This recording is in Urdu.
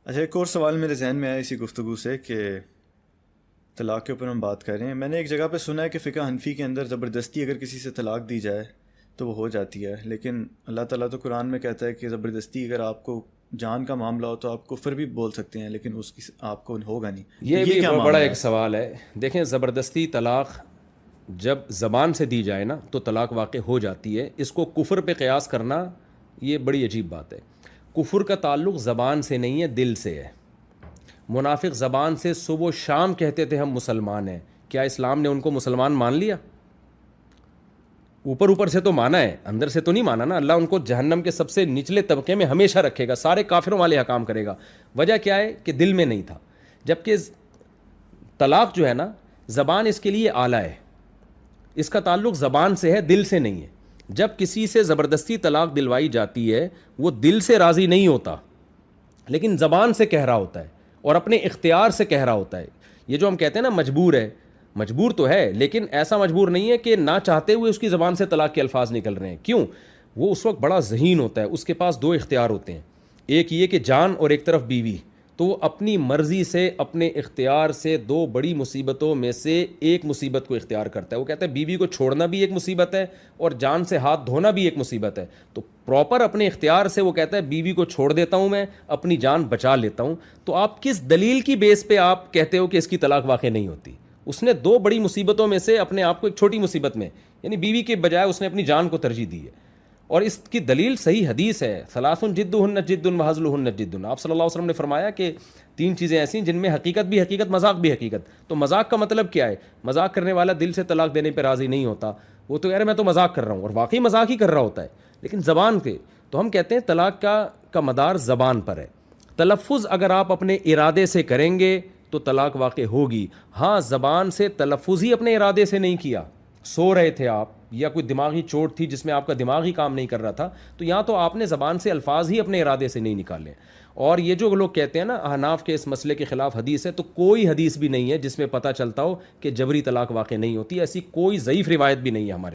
اچھا، ایک اور سوال میرے ذہن میں آیا اسی گفتگو سے کہ طلاق کے اوپر ہم بات کر رہے ہیں. میں نے ایک جگہ پہ سنا ہے کہ فقہ حنفی کے اندر زبردستی اگر کسی سے طلاق دی جائے تو وہ ہو جاتی ہے، لیکن اللہ تعالیٰ تو قرآن میں کہتا ہے کہ زبردستی اگر آپ کو جان کا معاملہ ہو تو آپ کفر بھی بول سکتے ہیں، لیکن اس کی آپ کو ہوگا نہیں. تو یہ یہ بھی کیا بڑا معاملہ ہے؟ ایک سوال ہے. دیکھیں، زبردستی طلاق جب زبان سے دی جائے نا تو طلاق واقع ہو جاتی ہے. اس کو کفر پہ قیاس کرنا یہ بڑی عجیب بات ہے. کفر کا تعلق زبان سے نہیں ہے، دل سے ہے. منافق زبان سے صبح و شام کہتے تھے ہم مسلمان ہیں. کیا اسلام نے ان کو مسلمان مان لیا؟ اوپر اوپر سے تو مانا ہے، اندر سے تو نہیں مانا نا. اللہ ان کو جہنم کے سب سے نچلے طبقے میں ہمیشہ رکھے گا، سارے کافروں والے حکام کرے گا. وجہ کیا ہے کہ دل میں نہیں تھا. جبکہ طلاق جو ہے نا، زبان اس کے لیے آلہ ہے. اس کا تعلق زبان سے ہے، دل سے نہیں ہے. جب کسی سے زبردستی طلاق دلوائی جاتی ہے، وہ دل سے راضی نہیں ہوتا لیکن زبان سے کہہ رہا ہوتا ہے اور اپنے اختیار سے کہہ رہا ہوتا ہے. یہ جو ہم کہتے ہیں نا مجبور ہے، مجبور تو ہے لیکن ایسا مجبور نہیں ہے کہ نہ چاہتے ہوئے اس کی زبان سے طلاق کے الفاظ نکل رہے ہیں. کیوں؟ وہ اس وقت بڑا ذہین ہوتا ہے، اس کے پاس دو اختیار ہوتے ہیں. ایک یہ کہ جان، اور ایک طرف بیوی. تو وہ اپنی مرضی سے، اپنے اختیار سے دو بڑی مصیبتوں میں سے ایک مصیبت کو اختیار کرتا ہے. وہ کہتا ہے بیوی کو چھوڑنا بھی ایک مصیبت ہے اور جان سے ہاتھ دھونا بھی ایک مصیبت ہے. تو پراپر اپنے اختیار سے وہ کہتا ہے بیوی کو چھوڑ دیتا ہوں، میں اپنی جان بچا لیتا ہوں. تو آپ کس دلیل کی بیس پہ آپ کہتے ہو کہ اس کی طلاق واقع نہیں ہوتی؟ اس نے دو بڑی مصیبتوں میں سے اپنے آپ کو ایک چھوٹی مصیبت میں، یعنی بیوی کے بجائے اس نے اپنی جان کو ترجیح دی ہے. اور اس کی دلیل صحیح حدیث ہے. ثلاث جدہن جد وہزلہن جد. آپ صلی اللہ علیہ وسلم نے فرمایا کہ تین چیزیں ایسی ہیں جن میں حقیقت بھی حقیقت، مذاق بھی حقیقت. تو مذاق کا مطلب کیا ہے؟ مذاق کرنے والا دل سے طلاق دینے پہ راضی نہیں ہوتا. وہ تو یار میں تو مذاق کر رہا ہوں، اور واقعی مذاق ہی کر رہا ہوتا ہے لیکن زبان کے. تو ہم کہتے ہیں طلاق کا مدار زبان پر ہے. تلفظ اگر آپ اپنے ارادے سے کریں گے تو طلاق واقع ہوگی. ہاں، زبان سے تلفظ ہی اپنے ارادے سے نہیں کیا، سو رہے تھے آپ یا کوئی دماغی چوٹ تھی جس میں آپ کا دماغ ہی کام نہیں کر رہا تھا، تو یہاں تو آپ نے زبان سے الفاظ ہی اپنے ارادے سے نہیں نکالے. اور یہ جو لوگ کہتے ہیں نا احناف کے اس مسئلے کے خلاف حدیث ہے، تو کوئی حدیث بھی نہیں ہے جس میں پتہ چلتا ہو کہ جبری طلاق واقع نہیں ہوتی. ایسی کوئی ضعیف روایت بھی نہیں ہے ہمارے